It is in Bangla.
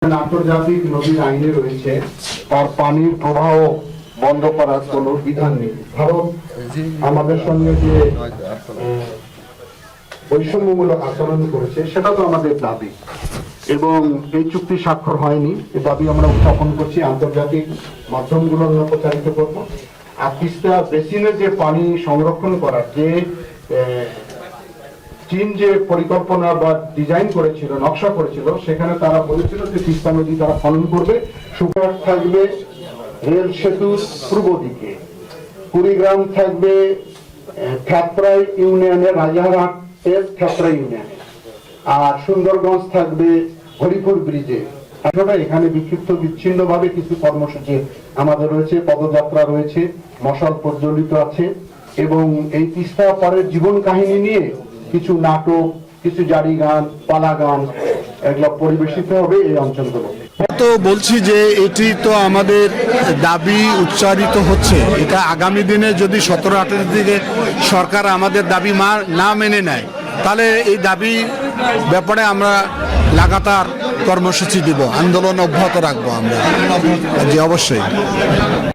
আন্তর্জাতিক নদীর আইনে রয়েছে তার পানির প্রবাহ বন্ধ করার কোনো বিধান নেই। ভারত আমাদের সঙ্গে যে বৈষম্যমূলক আচরণ করেছে সেটা তো আমাদের দাবি, এবং এই চুক্তি স্বাক্ষর হয়নি। এই দাবি আমরা উত্থাপন করছি, আন্তর্জাতিক মাধ্যমগুলো আমরা প্রচারিত করব। আর তিস্তা বেসিনে যে পানি সংরক্ষণ করার যে চীন যে পরিকল্পনা বা ডিজাইন করেছিল, নকশা করেছিল, সেখানে তারা বলেছিল যে তিস্তা নদী তারা খনন করবে, সুপার থাকবে রেল সেতুর পূর্ব দিকে, কুড়িগ্রাম থাকবে ঠেকরাই ইউনিয়নের রাজারহাটের ঠেকরাই ইউনিয়নে, আর সুন্দরগঞ্জ থাকবে হরিপুর ব্রিজে। এখানে বিক্ষিপ্ত বিচ্ছিন্ন ভাবে কিছু কর্মসূচি আমাদের রয়েছে, পদযাত্রা রয়েছে, মশাল প্রজ্বলিত আছে, এবং এই তিস্তা পাড়ের জীবন কাহিনী নিয়ে কিছু নাটক, কিছু জারি গান, পালা গান, এগুলো পরিবেশিত হবে এই অঞ্চলগুলো। তো বলছি যে এটি তো আমাদের দাবি উচ্চারিত হচ্ছে, এটা আগামী দিনে যদি 17-18 দিকে সরকার আমাদের দাবি না মেনে নেয়, তাহলে এই দাবি ব্যাপারে আমরা লাগাতার কর্মসূচি দিব, আন্দোলন অব্যাহত রাখবো আমরা। জি, অবশ্যই।